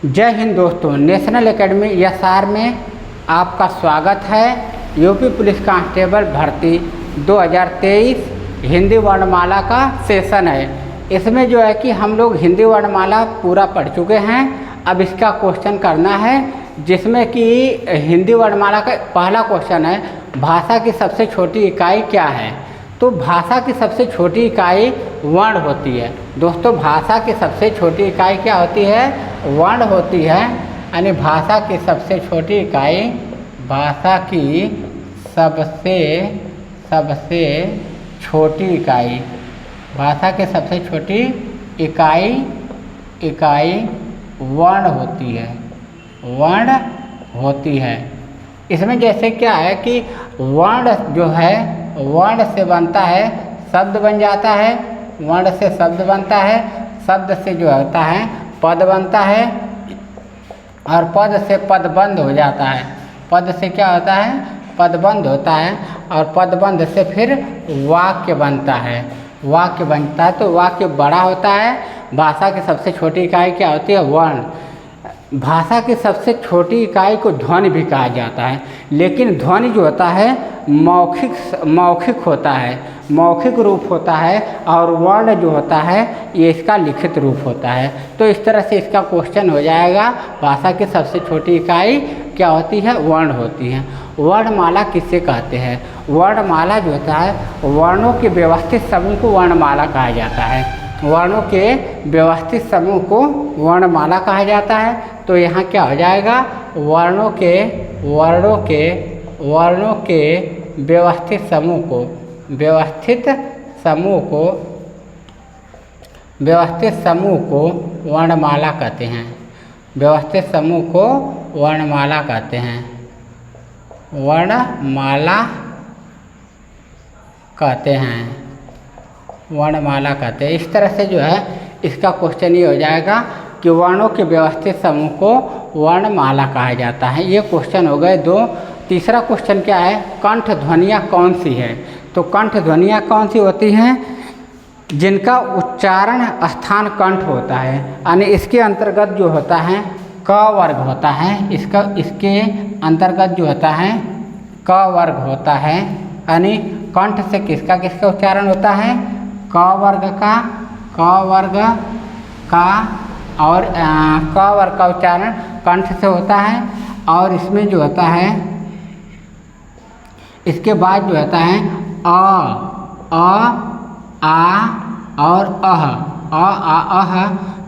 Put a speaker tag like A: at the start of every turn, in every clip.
A: जय हिंद दोस्तों, national academy SR में आपका स्वागत है। यूपी पुलिस कांस्टेबल भर्ती 2023 हिंदी वर्णमाला का सेशन है। इसमें जो है कि हम लोग हिंदी वर्णमाला पूरा पढ़ चुके हैं। अब इसका क्वेश्चन करना है, जिसमें कि हिंदी वर्णमाला का पहला क्वेश्चन है, भाषा की सबसे छोटी इकाई क्या है। तो भाषा की सबसे छोटी इकाई वर्ण होती है। दोस्तों, भाषा की सबसे छोटी इकाई क्या होती है? वर्ण होती है। यानी भाषा की सबसे छोटी इकाई, भाषा की सबसे छोटी इकाई, भाषा की सबसे छोटी इकाई वर्ण होती है, वर्ण होती है। इसमें जैसे क्या है कि वर्ण जो है, वर्ण से बनता है शब्द बन जाता है, वर्ण से शब्द बनता है, शब्द से जो होता है पद बनता है, और पद से पदबंध हो जाता है। पद से क्या होता है? पदबंध होता है, और पदबंध से फिर वाक्य बनता है, वाक्य बनता है। तो वाक्य बड़ा होता है। भाषा की सबसे छोटी इकाई क्या होती है? वर्ण। भाषा की सबसे छोटी इकाई को ध्वनि भी कहा जाता है, लेकिन ध्वनि जो होता है मौखिक होता है, मौखिक रूप होता है, और वर्ण जो होता है ये इसका लिखित रूप होता है। तो इस तरह से इसका क्वेश्चन हो जाएगा, भाषा की सबसे छोटी इकाई क्या होती है? वर्ण होती है। वर्णमाला किससे कहते हैं? वर्णमाला जो होता है, वर्णों के व्यवस्थित समूह को वर्णमाला कहा जाता है। वर्णों के व्यवस्थित समूह को वर्णमाला कहा जाता है। तो यहाँ क्या हो जाएगा? वर्णों के व्यवस्थित समूह को वर्णमाला कहते हैं। व्यवस्थित समूह को वर्णमाला कहते हैं, वर्णमाला कहते हैं, वर्णमाला कहते हैं। इस तरह से जो है इसका क्वेश्चन ये हो जाएगा कि वर्णों के व्यवस्थित समूह को वर्णमाला कहा जाता है। ये क्वेश्चन हो गए दो। तीसरा क्वेश्चन क्या है? कंठ ध्वनियाँ कौन सी है? तो कंठ ध्वनियाँ कौन सी होती हैं? जिनका उच्चारण स्थान कंठ होता है। यानी इसके अंतर्गत जो होता है क वर्ग होता है, इसके अंतर्गत जो होता है क वर्ग होता है। यानी कंठ से किसका उच्चारण होता है? क वर्ग का, और क वर्ग का उच्चारण कंठ से होता है। और इसमें जो होता है, इसके बाद जो होता है अ, आ और अह, अह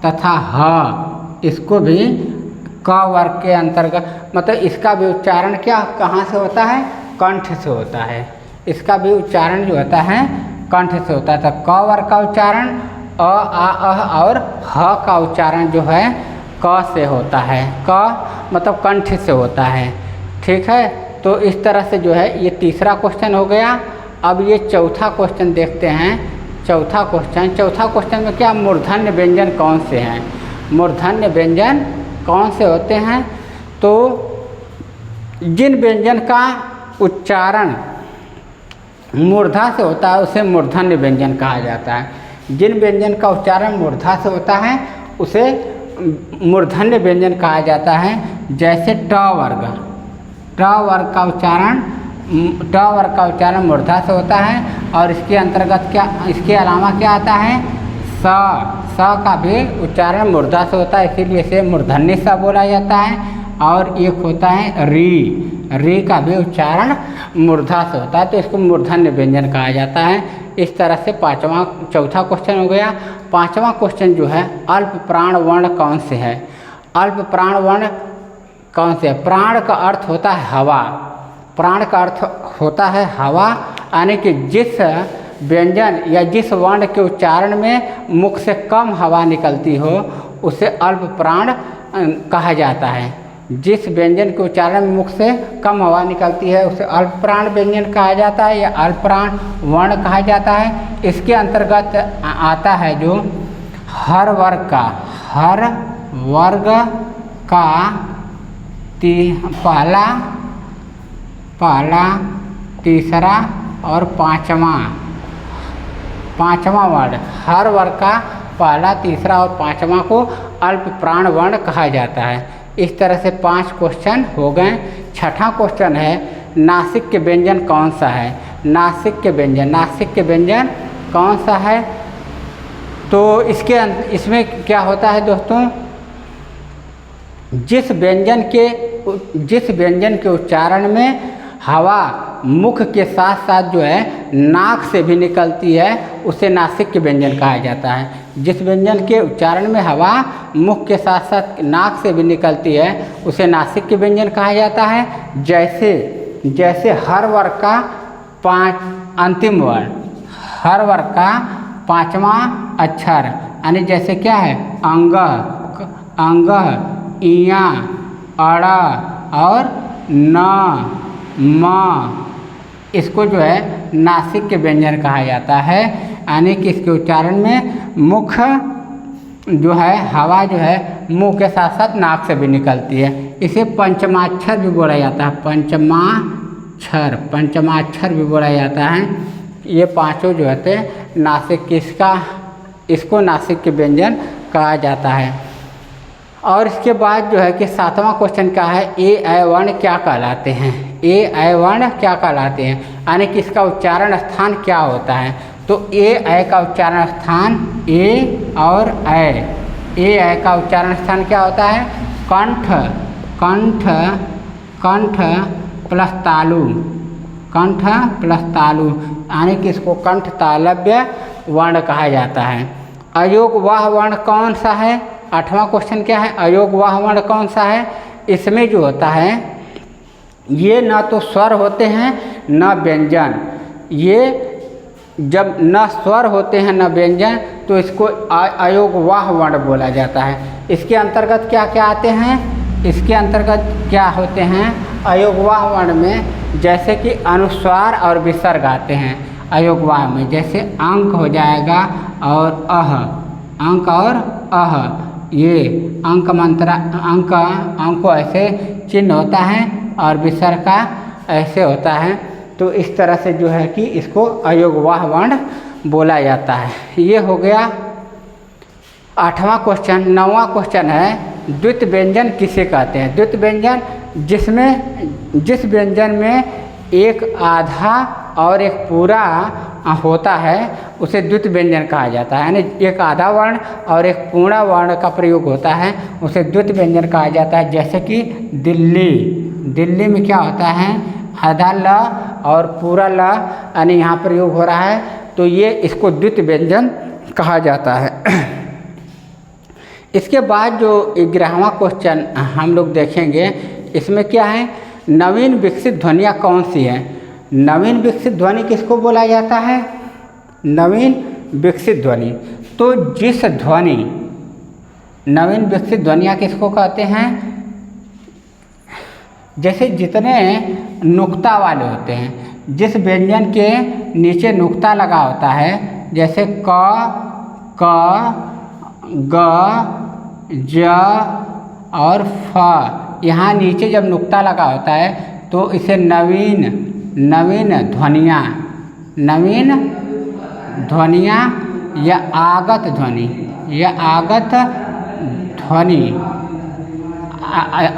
A: तथा ह, इसको भी क वर्ग के अंतर्गत, मतलब इसका भी उच्चारण कहाँ से होता है? कंठ से होता है। इसका भी उच्चारण जो होता है कंठ से होता है। तो क वर्ग का उच्चारण अ, आ, अह और ह का उच्चारण जो है क से होता है। क मतलब कंठ से होता है। ठीक है। तो इस तरह से जो है ये तीसरा क्वेश्चन हो गया। अब ये चौथा क्वेश्चन देखते हैं। चौथा क्वेश्चन में क्या? मूर्धन्य व्यंजन कौन से हैं? मूर्धन्य व्यंजन कौन से होते हैं? तो जिन व्यंजन का उच्चारण मूर्धा से होता है उसे मूर्धन्य व्यंजन कहा जाता है। जिन व्यंजन का उच्चारण मूर्धा से होता है उसे मूर्धन्य व्यंजन कहा जाता है। जैसे ट वर्ग का उच्चारण मूर्धा से होता है, और इसके अंतर्गत इसके अलावा क्या आता है? स का भी उच्चारण मूर्धा से होता है, इसीलिए इसे मूर्धन्य स बोला जाता है। और एक होता है री का भी उच्चारण मूर्धा से होता है, तो इसको मूर्धन्य व्यंजन कहा जाता है। इस तरह से चौथा क्वेश्चन हो गया। पांचवा क्वेश्चन जो है, अल्प प्राण वर्ण कौन से है? अल्प प्राण वर्ण कौन से है? प्राण का अर्थ होता है हवा। प्राण का अर्थ होता है हवा, यानी कि जिस व्यंजन या जिस वर्ण के उच्चारण में मुख से कम हवा निकलती हो उसे अल्प प्राण कहा जाता है। जिस व्यंजन के उच्चारण में मुख से कम हवा निकलती है उसे अल्प प्राण व्यंजन कहा जाता है, या अल्प प्राण वर्ण कहा जाता है। इसके अंतर्गत आता है जो हर वर्ग का पहला, तीसरा और पांचवा वर्ण। हर वर्ग का पहला, तीसरा और पांचवा को अल्प प्राण वर्ण कहा जाता है। इस तरह से 5 क्वेश्चन हो गए। छठा क्वेश्चन है नासिक के व्यंजन कौन सा है। नासिक के व्यंजन कौन सा है। तो इसमें क्या होता है दोस्तों, जिस व्यंजन के उच्चारण में हवा मुख के साथ साथ जो है नाक से भी निकलती है उसे नासिक के व्यंजन कहा जाता है। जिस व्यंजन के उच्चारण में हवा मुख के साथ साथ नाक से भी निकलती है उसे नासिक के व्यंजन कहा जाता है। जैसे हर वर्ग का अंतिम वर्ण, हर वर्ग का 5वां अक्षर, यानी जैसे क्या है अंग, इया, अड़ा और न, म, इसको जो है नासिक के व्यंजन कहा जाता है। यानी कि इसके उच्चारण में मुख जो है हवा जो है मुंह के साथ साथ नाक से भी निकलती है। इसे पंचमाक्षर भी बोला जाता है। पंचमाक्षर भी बोला जाता है। ये पांचों जो होते हैं नासिक, इसको नासिक के व्यंजन कहा जाता है। और इसके बाद जो है कि 7वां क्वेश्चन क्या है, ए ऐ वर्ण क्या कहलाते हैं। ए ऐ वर्ण क्या कहलाते हैं, यानी कि इसका उच्चारण स्थान क्या होता है। तो ए ऐ का उच्चारण स्थान ए और ऐ, ए ऐ का उच्चारण स्थान क्या होता है, कंठ प्लस तालु, यानी कि इसको कंठ तालव्य वर्ण कहा जाता है। अयोग वाह वर्ण कौन सा है। 8वां क्वेश्चन क्या है, अयोग वाह वर्ण कौन सा है। इसमें जो होता है ये न तो स्वर होते हैं न व्यंजन। ये जब न स्वर होते हैं न व्यंजन तो इसको अयोग वाह वर्ण बोला जाता है। इसके अंतर्गत क्या क्या आते हैं, इसके अंतर्गत क्या होते हैं अयोग वाह वर्ण में, जैसे कि अनुस्वार और विसर्ग आते हैं अयोग वाह में। जैसे अंक हो जाएगा और अह, अंक और अह, ये अंक मंत्रा अंक ऐसे चिन्ह होता है और विसर्ग का ऐसे होता है। तो इस तरह से जो है कि इसको अयोग वाह वर्ण बोला जाता है। ये हो गया 8वां क्वेश्चन। 9वां क्वेश्चन है द्वित व्यंजन किसे कहते हैं। द्वित व्यंजन जिस व्यंजन में एक आधा और एक पूरा होता है उसे द्वित व्यंजन कहा जाता है। यानी एक आधा वर्ण और एक पूर्ण वर्ण का प्रयोग होता है उसे द्वित व्यंजन कहा जाता है। जैसे कि दिल्ली में क्या होता है, आधा ल और पूरा ल, यानी यहाँ प्रयोग हो रहा है, तो ये इसको द्वित व्यंजन कहा जाता है। इसके बाद जो 11वां क्वेश्चन हम लोग देखेंगे, इसमें क्या है, नवीन विकसित ध्वनियाँ कौन सी हैं। नवीन विकसित ध्वनि किसको बोला जाता है, नवीन विकसित ध्वनि। तो जिस ध्वनि, नवीन विकसित ध्वनियाँ किसको कहते हैं, जैसे जितने नुक्ता वाले होते हैं, जिस व्यंजन के नीचे नुक्ता लगा होता है, जैसे क, ग, ज और फ, यहाँ नीचे जब नुक्ता लगा होता है तो इसे नवीन ध्वनियाँ या आगत ध्वनि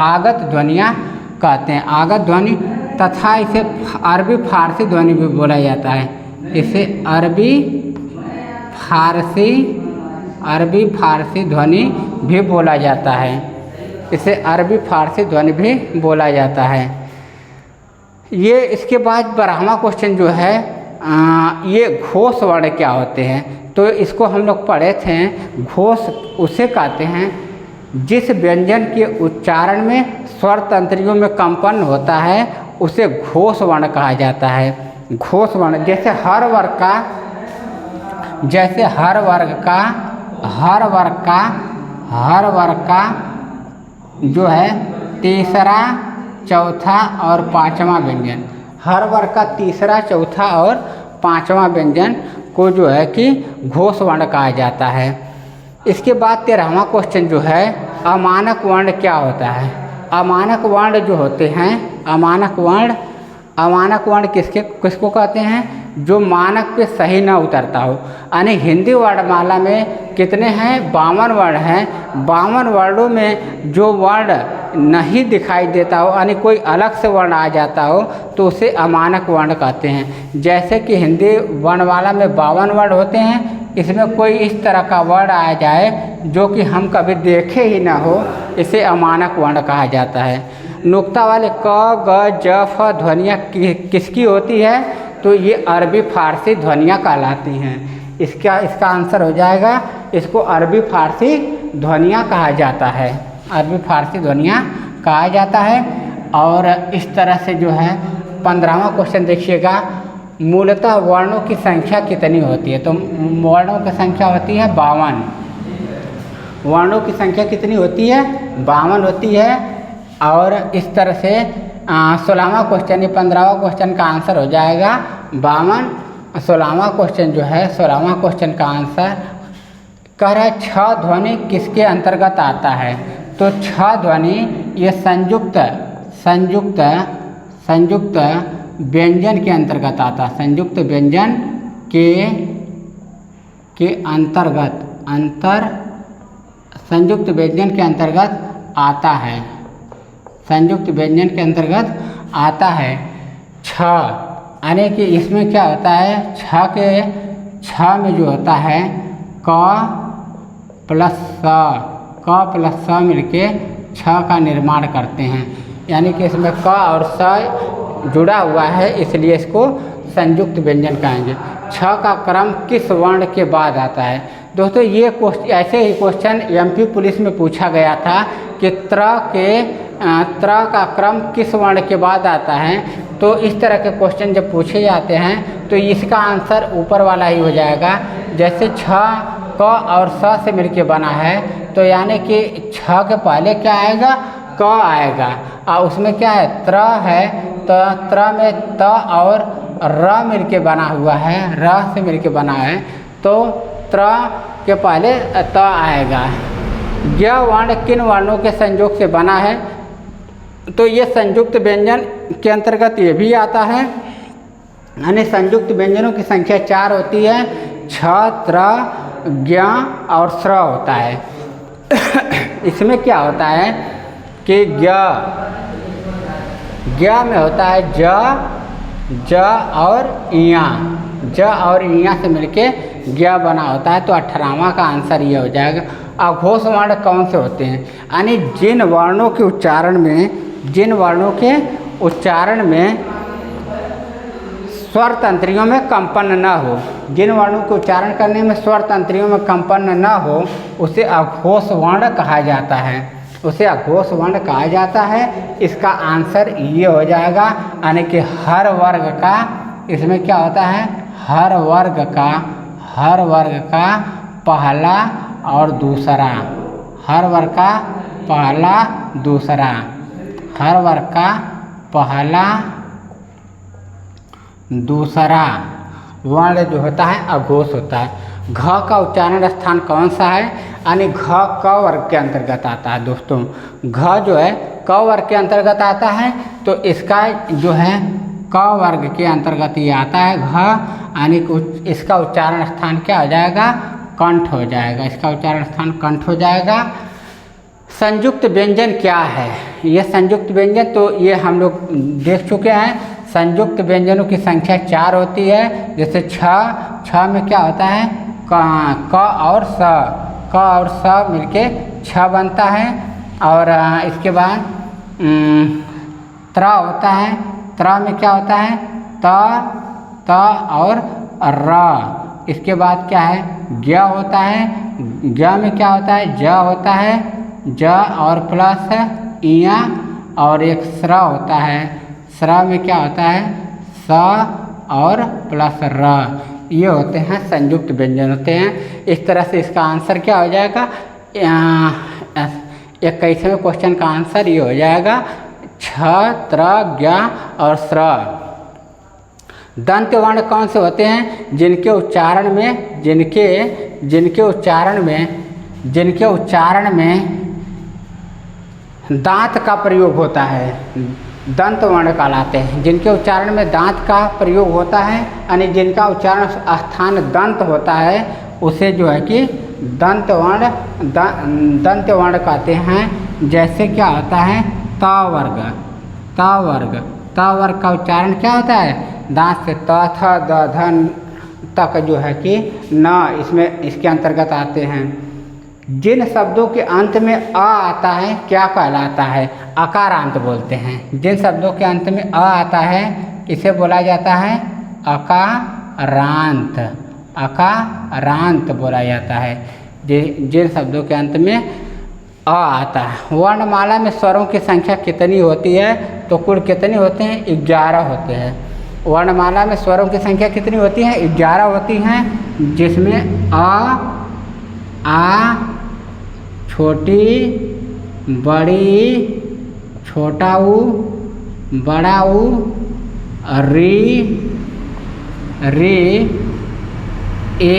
A: आगत ध्वनियाँ कहते हैं। आगत ध्वनि तथा इसे अरबी फारसी ध्वनि भी बोला जाता है। इसे अरबी फारसी ध्वनि भी बोला जाता है। इसे अरबी फारसी ध्वनि भी बोला जाता है। ये इसके बाद 12वां क्वेश्चन जो है, ये घोष वर्ण क्या होते हैं। तो इसको हम लोग पढ़े थे। घोष उसे कहते हैं जिस व्यंजन के उच्चारण में स्वर तंत्रियों में कंपन होता है उसे घोष वर्ण कहा जाता है। घोष वर्ण जैसे हर वर्ग का जो है तीसरा, चौथा और पांचवा व्यंजन, हर वर्ग का तीसरा, चौथा और पांचवा व्यंजन को जो है कि घोष वर्ण कहा जाता है। इसके बाद 13वां क्वेश्चन जो है, अमानक वर्ण क्या होता है। अमानक वर्ण जो होते हैं, अमानक वर्ण किसको कहते हैं, जो मानक पे सही ना उतरता हो। यानी हिंदी वर्णमाला में कितने हैं, 52 वर्ण हैं। 52 वर्णों में जो वर्ण नहीं दिखाई देता हो, यानी कोई अलग से वर्ण आ जाता हो, तो उसे अमानक वर्ण कहते हैं। जैसे कि हिंदी वर्णमाला में 52 वर्ण होते हैं, इसमें कोई इस तरह का वर्ण आ जाए जो कि हम कभी देखे ही ना हो, इसे अमानक वर्ण कहा जाता है। नुक्ता वाले क ग ज फ ध्वनियाँ किसकी होती है, तो ये अरबी फारसी ध्वनियाँ कहलाती हैं। इसका आंसर हो जाएगा, इसको अरबी फारसी ध्वनियाँ कहा जाता है, अरबी फारसी ध्वनियाँ कहा जाता है। और इस तरह से जो है 15वां क्वेश्चन देखिएगा, मूलतः वर्णों की संख्या कितनी होती है। तो वर्णों की संख्या होती है 52। वर्णों की संख्या कितनी होती है, 52 होती है। और इस तरह से 16वां क्वेश्चन, ये 15वां क्वेश्चन का आंसर हो जाएगा 52। 16वां क्वेश्चन जो है, 16वां क्वेश्चन का आंसर कह रहा है छ ध्वनि किसके अंतर्गत आता है। तो छ ध्वनि ये संयुक्त व्यंजन के अंतर्गत आता है, संयुक्त व्यंजन के अंतर्गत संयुक्त व्यंजन के अंतर्गत आता है, संयुक्त व्यंजन के अंतर्गत आता है। छ यानी कि इसमें क्या होता है, छ में जो होता है क प्लस स मिलके छ का निर्माण करते हैं। यानी कि इसमें क और स जुड़ा हुआ है, इसलिए इसको संयुक्त व्यंजन कहेंगे। छ का क्रम किस वर्ण के बाद आता है। दोस्तों ये ऐसे ही क्वेश्चन एमपी पुलिस में पूछा गया था कि त्र का क्रम किस वर्ण के बाद आता है। तो इस तरह के क्वेश्चन जब पूछे जाते हैं तो इसका आंसर ऊपर वाला ही हो जाएगा। जैसे छ क और स से मिलके बना है, तो यानी कि छ के पहले क्या आएगा, क आएगा, और उसमें क्या है, त्र है, तो त्र में त और र मिलके बना हुआ है, र से मिलके बना है, तो त्र के पहले त आएगा। यह वर्ण किन वर्णों के संयोग से बना है। तो ये संयुक्त व्यंजन के अंतर्गत ये भी आता है। यानी संयुक्त व्यंजनों की संख्या 4 होती है, छ, त्र, ज्ञ और स्र होता है। इसमें क्या होता है कि ज्ञ में होता है ज और इया, ज और इया से मिलके ज्ञ बना होता है। तो 18वां का आंसर ये हो जाएगा। अघोष वर्ण कौन से होते हैं, यानी जिन वर्णों के उच्चारण में स्वर तंत्रियों में कंपन न हो, जिन वर्णों को उच्चारण करने में स्वर तंत्रियों में कंपन न हो, उसे अघोष वर्ण कहा जाता है, उसे अघोष वर्ण कहा जाता है। इसका आंसर ये हो जाएगा। यानी कि हर वर्ग का, इसमें क्या होता है, हर वर्ग का पहला और दूसरा, हर वर्ग का पहला दूसरा, हर वर्ग का पहला दूसरा वर्ण जो होता है अघोष होता है। घ का उच्चारण स्थान कौन सा है, यानी घ क वर्ग के अंतर्गत आता है। दोस्तों घ जो है क वर्ग के अंतर्गत आता है, तो इसका जो है क वर्ग के अंतर्गत ये आता है घ, यानी इसका उच्चारण स्थान क्या हो जाएगा, कंठ हो जाएगा, इसका उच्चारण स्थान कंठ हो जाएगा। संयुक्त व्यंजन क्या है, ये संयुक्त व्यंजन तो ये हम लोग देख चुके हैं। संयुक्त व्यंजनों की संख्या 4 होती है। जैसे छ में क्या होता है, क और स मिलके छ बनता है। और इसके बाद त्र होता है, त्र में क्या होता है, त और र। इसके बाद क्या है, ज्ञ होता है, ज्ञ में क्या होता है, ज होता है, ज और प्लस इया और एक स्र होता है, स्र में क्या होता है, स और प्लस र। ये होते हैं संयुक्त व्यंजन होते हैं। इस तरह से इसका आंसर क्या हो जाएगा, 21वें क्वेश्चन का आंसर ये हो जाएगा छ, त्र, ज्ञ और स्र। दंत वर्ण कौन से होते हैं, जिनके उच्चारण में दांत का प्रयोग होता है, दंत वर्ण कहलाते हैं। जिनके उच्चारण में दांत का प्रयोग होता है यानी जिनका उच्चारण स्थान दंत होता है उसे जो है कि दंत वर्ण कहते हैं। जैसे क्या होता है त वर्ग, त वर्ग, त वर्ग का उच्चारण क्या होता है दांत से त थ द ध तक जो है कि न इसमें इसके अंतर्गत आते हैं। जिन शब्दों के अंत में अ आता है क्या कहलाता है अकारांत बोलते हैं। जिन शब्दों के अंत में अ आता है इसे बोला जाता है अकारांत, अकारांत बोला जाता है। जिन शब्दों के अंत में अ आता है। वर्णमाला में स्वरों की संख्या कितनी होती है तो कुल कितनी होते हैं 11 होते हैं। वर्णमाला में स्वरों की संख्या कितनी होती है 11 होती हैं, जिसमें आ, छोटी, बड़ी, छोटा ऊ, बड़ा ऊ, री, ए,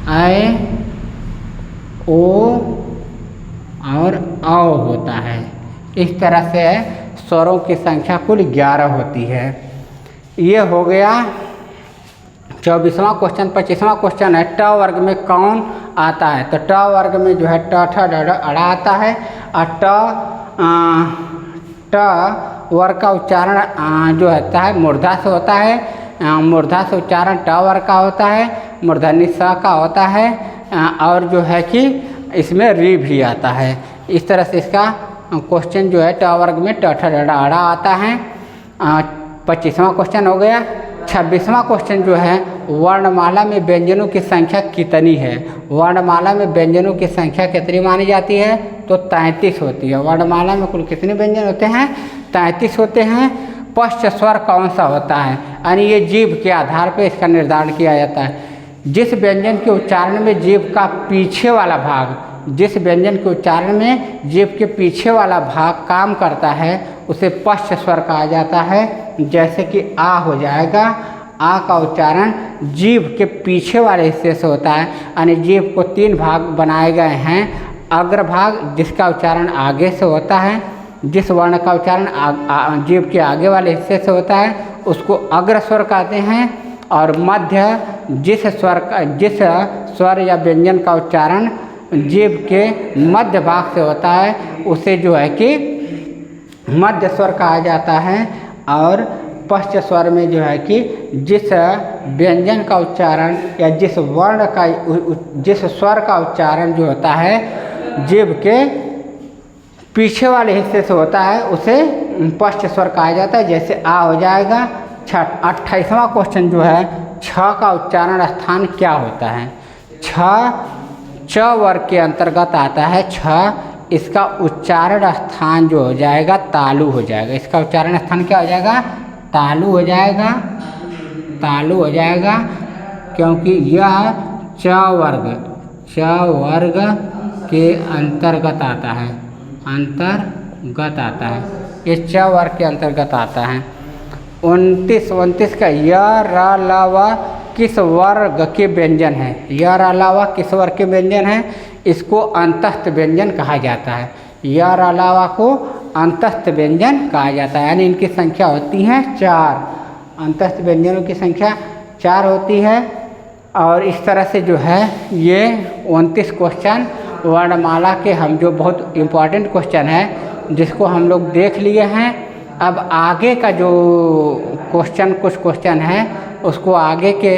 A: ऐ, ओ और औ होता है। इस तरह से स्वरों की संख्या कुल 11 होती है। ये हो गया 24वां क्वेश्चन। 25वां क्वेश्चन है ट वर्ग में कौन आता है। तो ट वर्ग में जो है ट ठ ड ढ अड़ा आता है और ट वर्ग का उच्चारण जो होता है मूर्धा से होता है। मूर्धा से उच्चारण ट वर्ग का होता है, मूर्धन्य स का होता है और जो है कि इसमें री भी आता है। इस तरह से इसका क्वेश्चन जो है ट वर्ग में ट ठ ड ढ अड़ा आता है। 25वां क्वेश्चन हो गया। 26वां क्वेश्चन जो है वर्णमाला में व्यंजनों की संख्या कितनी है। वर्णमाला में व्यंजनों की संख्या कितनी मानी जाती है तो 33 होती है। वर्णमाला में कुल कितने व्यंजन होते हैं 33 होते हैं। पश्च स्वर कौन सा होता है यानी ये जीभ के आधार पर इसका निर्धारण किया जाता है। जिस व्यंजन के उच्चारण में जीभ का पीछे वाला भाग, जिस व्यंजन के उच्चारण में जीभ के पीछे वाला भाग काम करता है उसे पश्च स्वर कहा जाता है। जैसे कि आ हो जाएगा, आ का उच्चारण जीभ के पीछे वाले हिस्से से होता है यानी जीभ को 3 भाग बनाए गए हैं। अग्रभाग जिसका उच्चारण आगे से होता है, जिस वर्ण का उच्चारण जीभ के आगे वाले हिस्से से होता है उसको अग्र स्वर कहते हैं। और मध्य जिस स्वर या व्यंजन का उच्चारण जीभ के मध्य भाग से होता है उसे जो है कि मध्य स्वर कहा जाता है। और पश्च स्वर में जो है कि जिस व्यंजन का उच्चारण या जिस वर्ण का जिस स्वर का उच्चारण जो होता है जीभ के पीछे वाले हिस्से से होता है उसे पश्च स्वर कहा जाता है। जैसे आ हो जाएगा। 28वां क्वेश्चन जो है छ का उच्चारण स्थान क्या होता है। च वर्ग के अंतर्गत आता है छ। इसका उच्चारण स्थान जो हो जाएगा तालु हो जाएगा। इसका उच्चारण स्थान क्या हो जाएगा तालु हो जाएगा, तालु हो जाएगा क्योंकि यह च वर्ग के अंतर्गत आता है, अंतर्गत आता है। ये च वर्ग के अंतर्गत आता है। 29 का य र ल व किस वर्ग के व्यंजन है। य र ल व किस वर्ग के व्यंजन है। इसको अंतस्थ व्यंजन कहा जाता है। य र ल व को अंतस्थ व्यंजन कहा जाता है यानी इनकी संख्या होती है 4। अंतस्थ व्यंजनों की संख्या 4 होती है। और इस तरह से जो है ये 29 क्वेश्चन वर्णमाला के हम जो बहुत इम्पॉर्टेंट क्वेश्चन है जिसको हम लोग देख लिए हैं। अब आगे का जो कुछ क्वेश्चन है उसको आगे के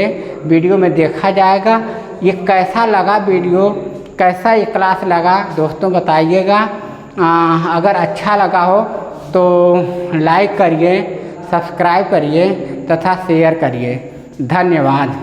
A: वीडियो में देखा जाएगा। ये कैसा लगा वीडियो, कैसा ये क्लास लगा दोस्तों बताइएगा। अगर अच्छा लगा हो तो लाइक करिए, सब्सक्राइब करिए तथा शेयर करिए। धन्यवाद।